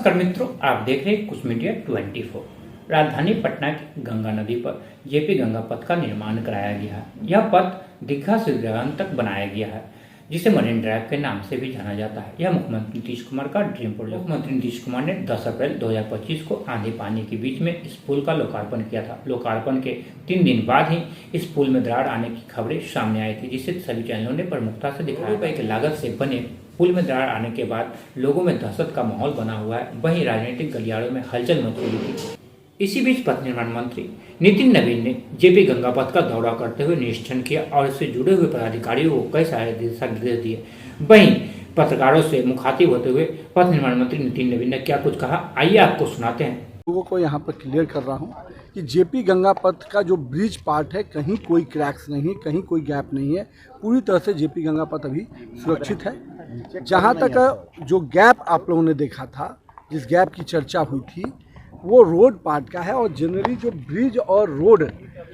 नमस्कार मित्रों, आप देख रहे हैं कुछ मीडिया 24। राजधानी पटना की गंगा नदी पर जेपी गंगा पथ का निर्माण कराया गया है। यह पथ दीघा से विरान तक बनाया गया है, जिसे मरीन ड्राइव के नाम से भी जाना जाता है। यह मुख्यमंत्री नीतीश कुमार का ड्रीम प्रोजेक्ट। मुख्यमंत्री नीतीश कुमार ने 10 अप्रैल 2025 को आंधी पानी के बीच में इस पुल का लोकार्पण किया था। लोकार्पण के 3 दिन बाद ही इस पुल में दरार आने की खबरें सामने आई थी, जिसे सभी चैनलों ने प्रमुखता से दिखाया। रुपए की लागत से बने पुल में दरार आने के बाद लोगों में दहशत का माहौल बना हुआ है। वहीं राजनीतिक गलियारों में हलचल मच रही थी। इसी बीच पथ निर्माण मंत्री नितिन नवीन ने जेपी गंगा पथ का दौरा करते हुए निरीक्षण किया और इससे जुड़े हुए पदाधिकारियों को कई सारे दिशा निर्देश दिए। वहीं पत्रकारों से मुखातिब होते हुए पथ निर्माण मंत्री नितिन नवीन ने क्या कुछ कहा, आइए आपको सुनाते हैं। लोगों को यहाँ पर क्लियर कर रहा हूँ कि जेपी गंगा पथ का जो ब्रिज पार्ट है, कहीं कोई क्रैक्स नहीं है, कहीं कोई गैप नहीं है। पूरी तरह से जेपी गंगा पथ अभी सुरक्षित है। जहाँ तक जो गैप आप लोगों ने देखा था, जिस गैप की चर्चा हुई थी, वो रोड पार्ट का है। और जनरली जो ब्रिज और रोड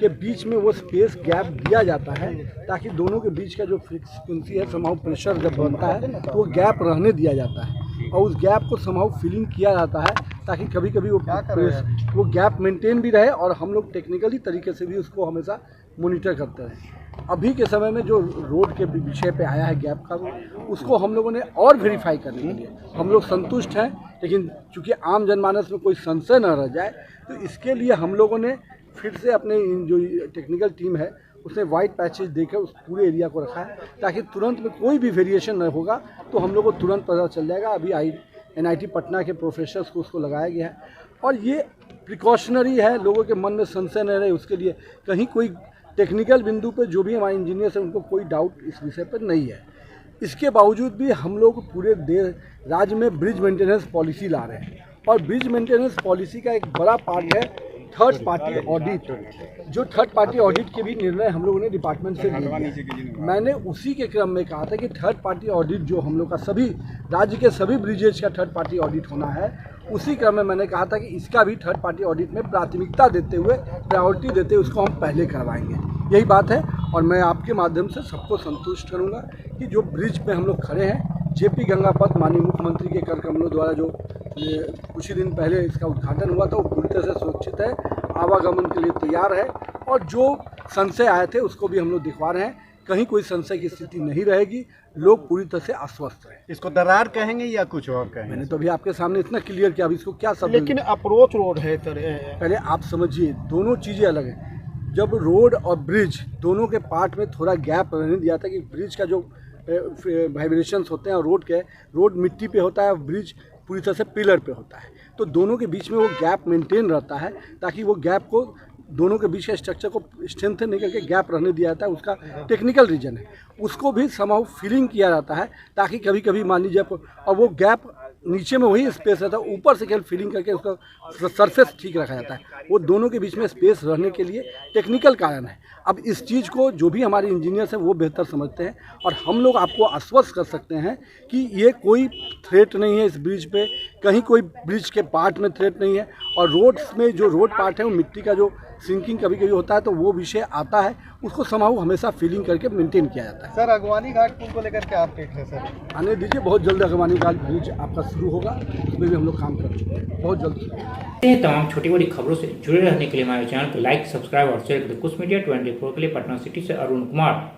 के बीच में वो स्पेस गैप दिया जाता है ताकि दोनों के बीच का जो फ्रिक्वेंसी है, समाउ प्रेशर जब बनता है तो वो गैप रहने दिया जाता है और उस गैप को समाउ फिलिंग किया जाता है ताकि कभी कभी वो गैप मेंटेन भी रहे और हम लोग टेक्निकली तरीके से भी उसको हमेशा मॉनिटर करते रहें। अभी के समय में जो रोड के विषय पे आया है गैप का, उसको हम लोगों ने और वेरीफाई करने के लिए हम लोग संतुष्ट हैं। लेकिन चूंकि आम जनमानस में कोई संशय न रह जाए, तो इसके लिए हम लोगों ने फिर से अपने जो टेक्निकल टीम है उसने वाइट पैचेज देकर उस पूरे एरिया को रखा है ताकि तुरंत में कोई भी वेरिएशन न होगा तो हम लोग को तुरंत पता चल जाएगा। अभी NIT पटना के प्रोफेसर्स को उसको लगाया गया है और ये प्रिकॉशनरी है, लोगों के मन में संशय न रहे उसके लिए। कहीं कोई टेक्निकल बिंदु पे जो भी हमारे इंजीनियर्स हैं उनको कोई डाउट इस विषय पर नहीं है। इसके बावजूद भी हम लोग पूरे राज्य में ब्रिज मेंटेनेंस पॉलिसी ला रहे हैं और ब्रिज मेंटेनेंस पॉलिसी का एक बड़ा पार्ट है थर्ड पार्टी ऑडिट। जो थर्ड पार्टी ऑडिट के भी निर्णय हम लोगों ने डिपार्टमेंट से लिए। मैंने उसी के क्रम में कहा था कि थर्ड पार्टी ऑडिट जो हम लोग का सभी राज्य के सभी ब्रिजेज का थर्ड पार्टी ऑडिट होना है, उसी क्रम में मैंने कहा था कि इसका भी थर्ड पार्टी ऑडिट में प्राथमिकता देते हुए, प्रायोरिटी देते हुए उसको हम पहले करवाएंगे। यही बात है और मैं आपके माध्यम से सबको संतुष्ट करूंगा कि जो ब्रिज पे हम लोग खड़े हैं, जेपी गंगा पथ माननीय मुख्यमंत्री के कर कमलों द्वारा जो कुछ ही दिन पहले इसका उद्घाटन हुआ था, वो पूरी तरह से सुरक्षित है, आवागमन के लिए तैयार है और जो संशय आए थे उसको भी हम लोग दिखवा रहे हैं। कहीं कोई संशय की स्थिति नहीं रहेगी, लोग पूरी तरह से आश्वस्त रहे। इसको दरार कहेंगे या कुछ और कहेंगे? मैंने तो अभी आपके सामने इतना क्लियर किया, अभी इसको क्या सब। लेकिन अप्रोच रोड है पहले आप समझिए, दोनों चीज़ें अलग हैं। जब रोड और ब्रिज दोनों के पार्ट में थोड़ा गैप रहने दिया था कि ब्रिज का जो वाइब्रेशंस होते हैं और रोड मिट्टी पे होता है, ब्रिज पूरी तरह से पिलर पे होता है, तो दोनों के बीच में वो गैप मेंटेन रहता है ताकि वो गैप को दोनों के बीच के स्ट्रक्चर को स्ट्रेंथन नहीं करके गैप रहने दिया जाता है। उसका टेक्निकल रीजन है, उसको भी समाउ फिलिंग किया जाता है ताकि कभी कभी मान लीजिए, और वो गैप नीचे में वही स्पेस रहता है, ऊपर से केवल फिलिंग करके उसका सरफेस ठीक रखा जाता है। वो दोनों के बीच में स्पेस रहने के लिए टेक्निकल कारण है। अब इस चीज़ को जो भी हमारे इंजीनियर्स हैं वो बेहतर समझते हैं और हम लोग आपको आश्वस्त कर सकते हैं कि ये कोई थ्रेट नहीं है इस ब्रिज पे, कहीं कोई ब्रिज के पार्ट में थ्रेट नहीं है। और रोड्स में जो रोड पार्ट है वो मिट्टी का जो सिंकिंग कभी कभी होता है तो वो विषय आता है, उसको समाउ हमेशा फिलिंग करके मेंटेन किया जाता है। सर, अगवानी घाट पुल को लेकर क्या अपडेट है सर? आने दीजिए, बहुत जल्द अगवानी घाट ब्रिज आपका शुरू होगा, उसमें भी हम लोग काम कर चुके हैं, बहुत जल्द। तमाम छोटी बड़ी खबरों से जुड़े रहने के लिए हमारे चैनल को लाइक, सब्सक्राइब और शेयर करें। कुछ मीडिया 24 के लिए पटना सिटी से अरुण कुमार।